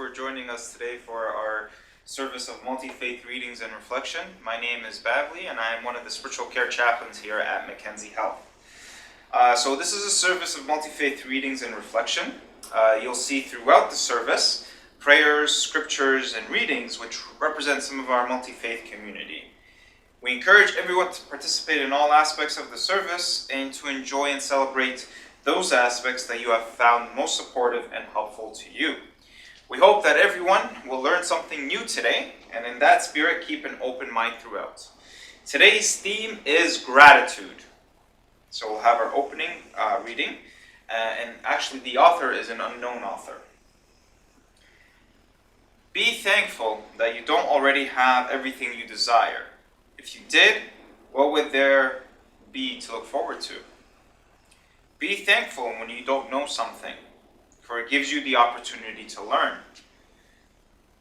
for joining us today for our service of Multifaith Readings and Reflection. My name is Bavli, and I am one of the spiritual care chaplains here at Mackenzie Health. So this is a service of Multifaith Readings and Reflection. You'll see throughout the service prayers, scriptures, and readings which represent some of our multi-faith community. We encourage everyone to participate in all aspects of the service and to enjoy and celebrate those aspects that you have found most supportive and helpful to you. We hope that everyone will learn something new today, and in that spirit, keep an open mind throughout. Today's theme is gratitude. So we'll have our opening reading, and actually the author is an unknown author. Be thankful that you don't already have everything you desire. If you did, what would there be to look forward to? Be thankful when you don't know something, for it gives you the opportunity to learn.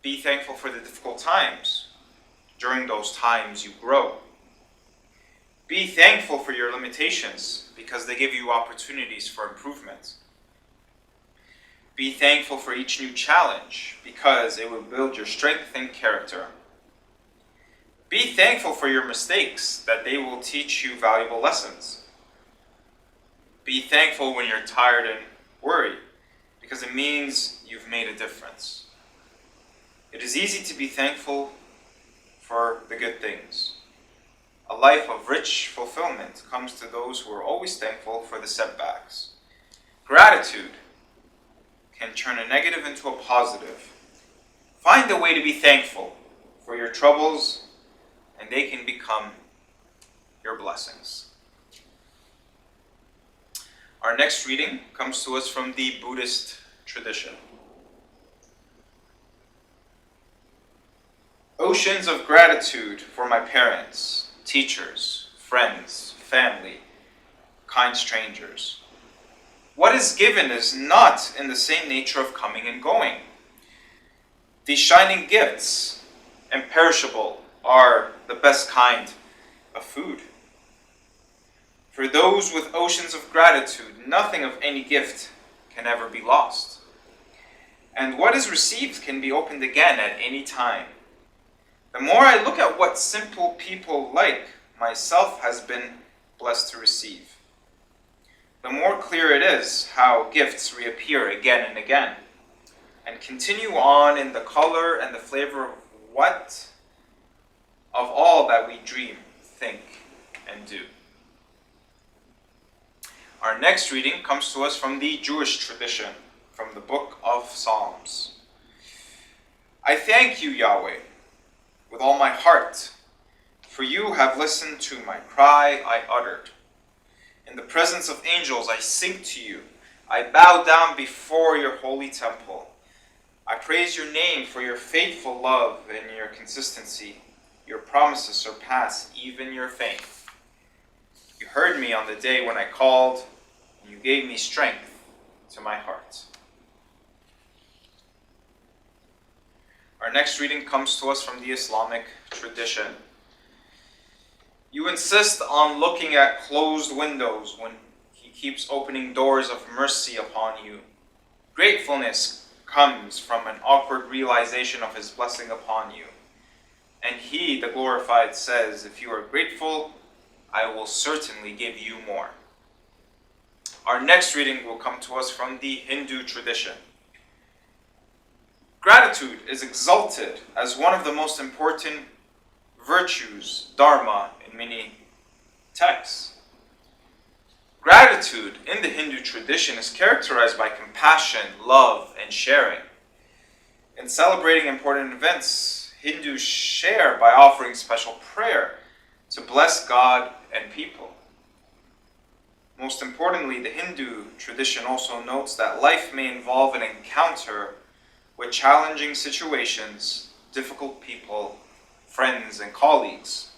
Be thankful for the difficult times. During those times, you grow. Be thankful for your limitations, because they give you opportunities for improvement. Be thankful for each new challenge, because it will build your strength and character. Be thankful for your mistakes, that they will teach you valuable lessons. Be thankful when you're tired and worried, because it means you've made a difference. It is easy to be thankful for the good things. A life of rich fulfillment comes to those who are always thankful for the setbacks. Gratitude can turn a negative into a positive. Find a way to be thankful for your troubles, and they can become your blessings. Our next reading comes to us from the Buddhist tradition. Oceans of gratitude for my parents, teachers, friends, family, kind strangers. What is given is not in the same nature of coming and going. These shining gifts, imperishable, are the best kind of food. For those with oceans of gratitude, nothing of any gift can ever be lost. And what is received can be opened again at any time. The more I look at what simple people like myself has been blessed to receive, the more clear it is how gifts reappear again and again, and continue on in the color and the flavor of all that we dream, think, and do. Our next reading comes to us from the Jewish tradition, from the book of Psalms. I thank you, Yahweh, with all my heart, for you have listened to my cry I uttered. In the presence of angels I sing to you. I bow down before your holy temple. I praise your name for your faithful love and your consistency. Your promises surpass even your fame. You heard me on the day when I called, and you gave me strength to my heart. Our next reading comes to us from the Islamic tradition. You insist on looking at closed windows when he keeps opening doors of mercy upon you. Gratefulness comes from an awkward realization of his blessing upon you. And he, the glorified, says, if you are grateful, I will certainly give you more. Our next reading will come to us from the Hindu tradition. Gratitude is exalted as one of the most important virtues, dharma, in many texts. Gratitude in the Hindu tradition is characterized by compassion, love, and sharing. In celebrating important events, Hindus share by offering special prayer to bless God and people. Most importantly, the Hindu tradition also notes that life may involve an encounter with challenging situations, difficult people, friends, and colleagues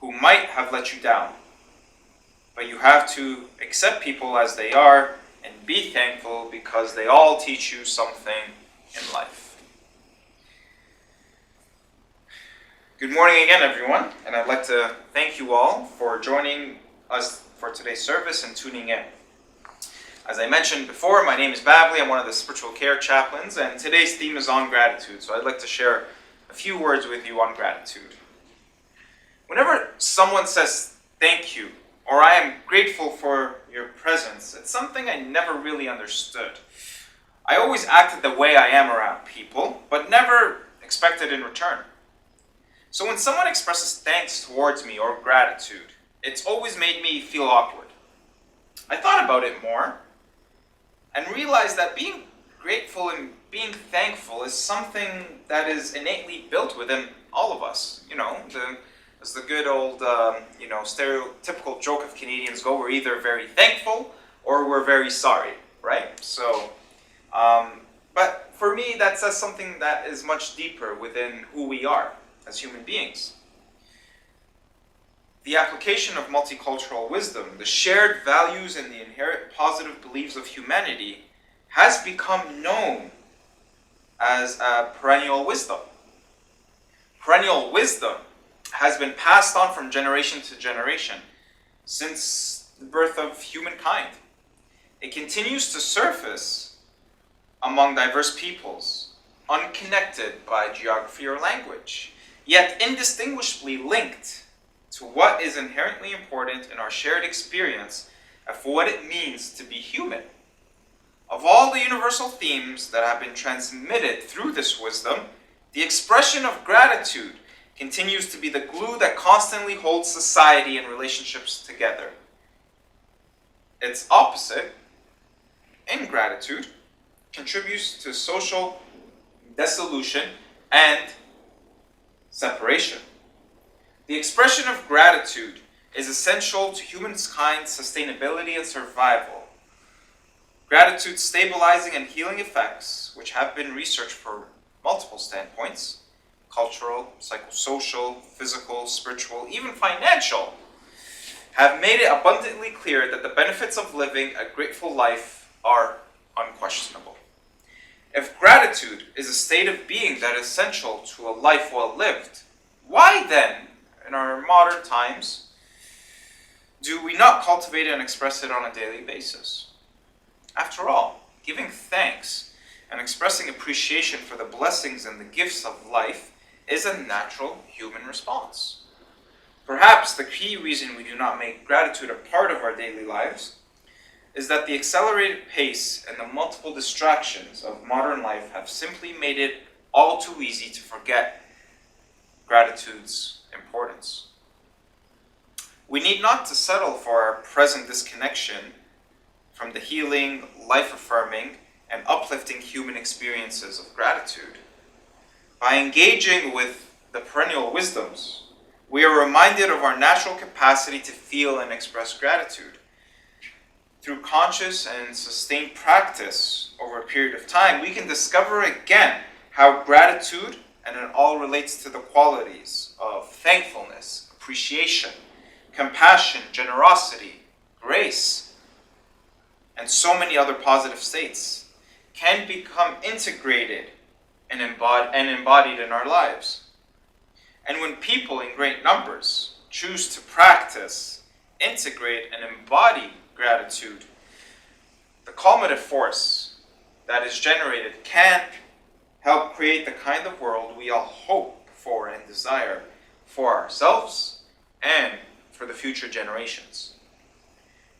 who might have let you down. But you have to accept people as they are and be thankful because they all teach you something in life. Good morning again, everyone, and I'd like to thank you all for joining us for today's service and tuning in. As I mentioned before, my name is Bavli. I'm one of the spiritual care chaplains, and today's theme is on gratitude. So I'd like to share a few words with you on gratitude. Whenever someone says thank you, or I am grateful for your presence, it's something I never really understood. I always acted the way I am around people, but never expected in return. So when someone expresses thanks towards me or gratitude, it's always made me feel awkward. I thought about it more and realized that being grateful and being thankful is something that is innately built within all of us. As the good old, stereotypical joke of Canadians go, we're either very thankful or we're very sorry, right? But for me, that says something that is much deeper within who we are as human beings. The application of multicultural wisdom, the shared values and the inherent positive beliefs of humanity has become known as perennial wisdom. Perennial wisdom has been passed on from generation to generation since the birth of humankind. It continues to surface among diverse peoples, unconnected by geography or language, yet indistinguishably linked to what is inherently important in our shared experience of what it means to be human. Of all the universal themes that have been transmitted through this wisdom, the expression of gratitude continues to be the glue that constantly holds society and relationships together. Its opposite, ingratitude, contributes to social dissolution and separation. The expression of gratitude is essential to humankind's sustainability and survival. Gratitude's stabilizing and healing effects, which have been researched from multiple standpoints, cultural, psychosocial, physical, spiritual, even financial, have made it abundantly clear that the benefits of living a grateful life are unquestionable. If gratitude is a state of being that is essential to a life well lived, why then, in our modern times, do we not cultivate and express it on a daily basis? After all, giving thanks and expressing appreciation for the blessings and the gifts of life is a natural human response. Perhaps the key reason we do not make gratitude a part of our daily lives is that the accelerated pace and the multiple distractions of modern life have simply made it all too easy to forget gratitude's importance. We need not to settle for our present disconnection from the healing, life-affirming, and uplifting human experiences of gratitude. By engaging with the perennial wisdoms, we are reminded of our natural capacity to feel and express gratitude. Through conscious and sustained practice over a period of time, we can discover again how gratitude and it all relates to the qualities of thankfulness, appreciation, compassion, generosity, grace, and so many other positive states can become integrated and embodied in our lives. And when people in great numbers choose to practice, integrate, and embody gratitude, the cumulative force that is generated can help create the kind of world we all hope for and desire for ourselves and for the future generations.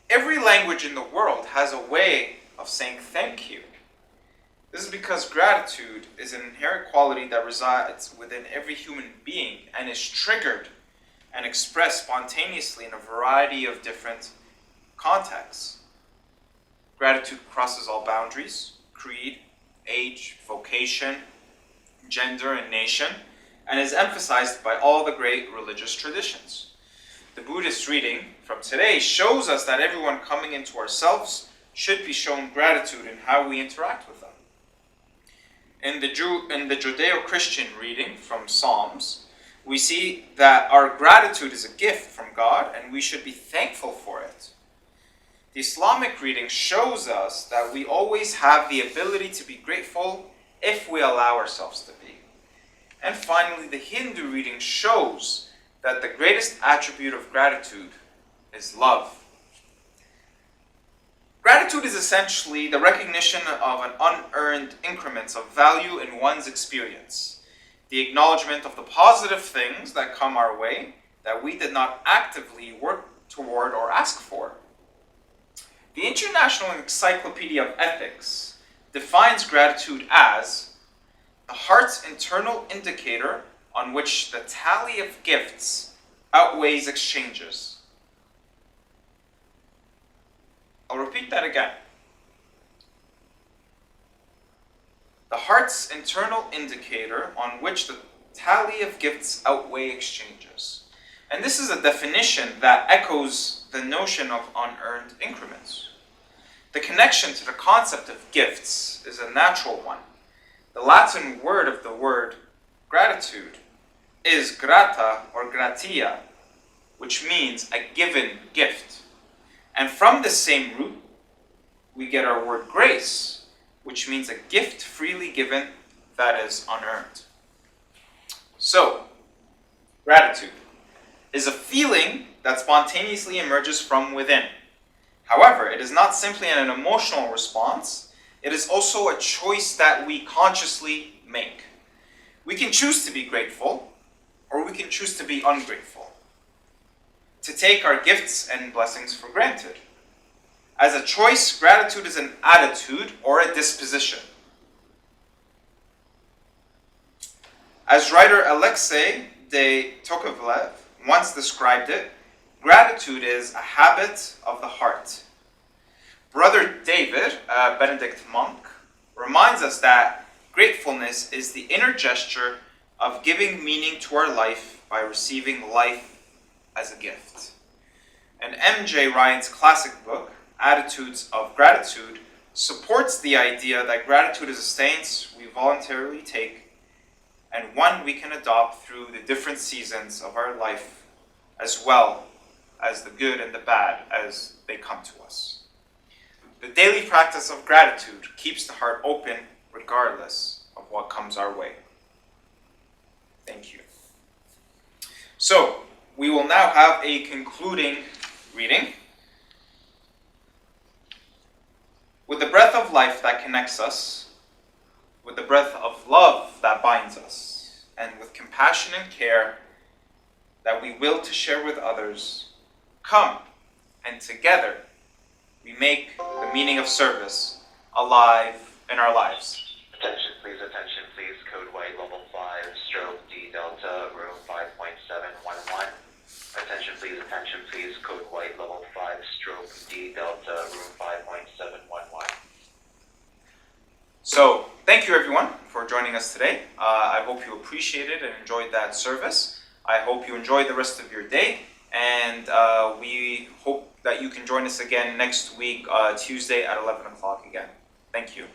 Every language in the world has a way of saying thank you. This is because gratitude is an inherent quality that resides within every human being and is triggered and expressed spontaneously in a variety of different contexts. Gratitude crosses all boundaries, creed, age, vocation, gender, and nation, and is emphasized by all the great religious traditions. The Buddhist reading from today shows us that everyone coming into ourselves should be shown gratitude in how we interact with them. In the Judeo-Christian reading from Psalms, we see that our gratitude is a gift from God and we should be thankful for it. The Islamic reading shows us that we always have the ability to be grateful if we allow ourselves to be. And finally, the Hindu reading shows that the greatest attribute of gratitude is love. Gratitude is essentially the recognition of an unearned increments of value in one's experience, the acknowledgement of the positive things that come our way that we did not actively work toward or ask for. The International Encyclopedia of Ethics defines gratitude as the heart's internal indicator on which the tally of gifts outweighs exchanges. I'll repeat that again. The heart's internal indicator on which the tally of gifts outweigh exchanges. And this is a definition that echoes the notion of unearned increments. The connection to the concept of gifts is a natural one. The Latin word of the word gratitude is grata or gratia, which means a given gift. And from the same root, we get our word grace, which means a gift freely given that is unearned. So, gratitude is a feeling that spontaneously emerges from within. However, it is not simply an emotional response, it is also a choice that we consciously make. We can choose to be grateful, or we can choose to be ungrateful, to take our gifts and blessings for granted. As a choice, gratitude is an attitude or a disposition. As writer Alexei de Tocqueville once described it, gratitude is a habit of the heart. Brother David, a Benedict monk, reminds us that gratefulness is the inner gesture of giving meaning to our life by receiving life as a gift. And M.J. Ryan's classic book, Attitudes of Gratitude, supports the idea that gratitude is a stance we voluntarily take and one we can adopt through the different seasons of our life, as well as the good and the bad as they come to us. The daily practice of gratitude keeps the heart open regardless of what comes our way. Thank you. So, we will now have a concluding reading. With the breath of life that connects us, with the breath of love that binds us, and with compassion and care that we will to share with others, come, and together we make the meaning of service alive in our lives. Attention please, code white, level 5, stroke D Delta, room 5.711. Attention please, code white, level 5, stroke D Delta, room 5.711. So, thank you everyone for joining us today. I hope you appreciated and enjoyed that service. I hope you enjoyed the rest of your day, and we hope that you can join us again next week, Tuesday at 11 o'clock again. Thank you.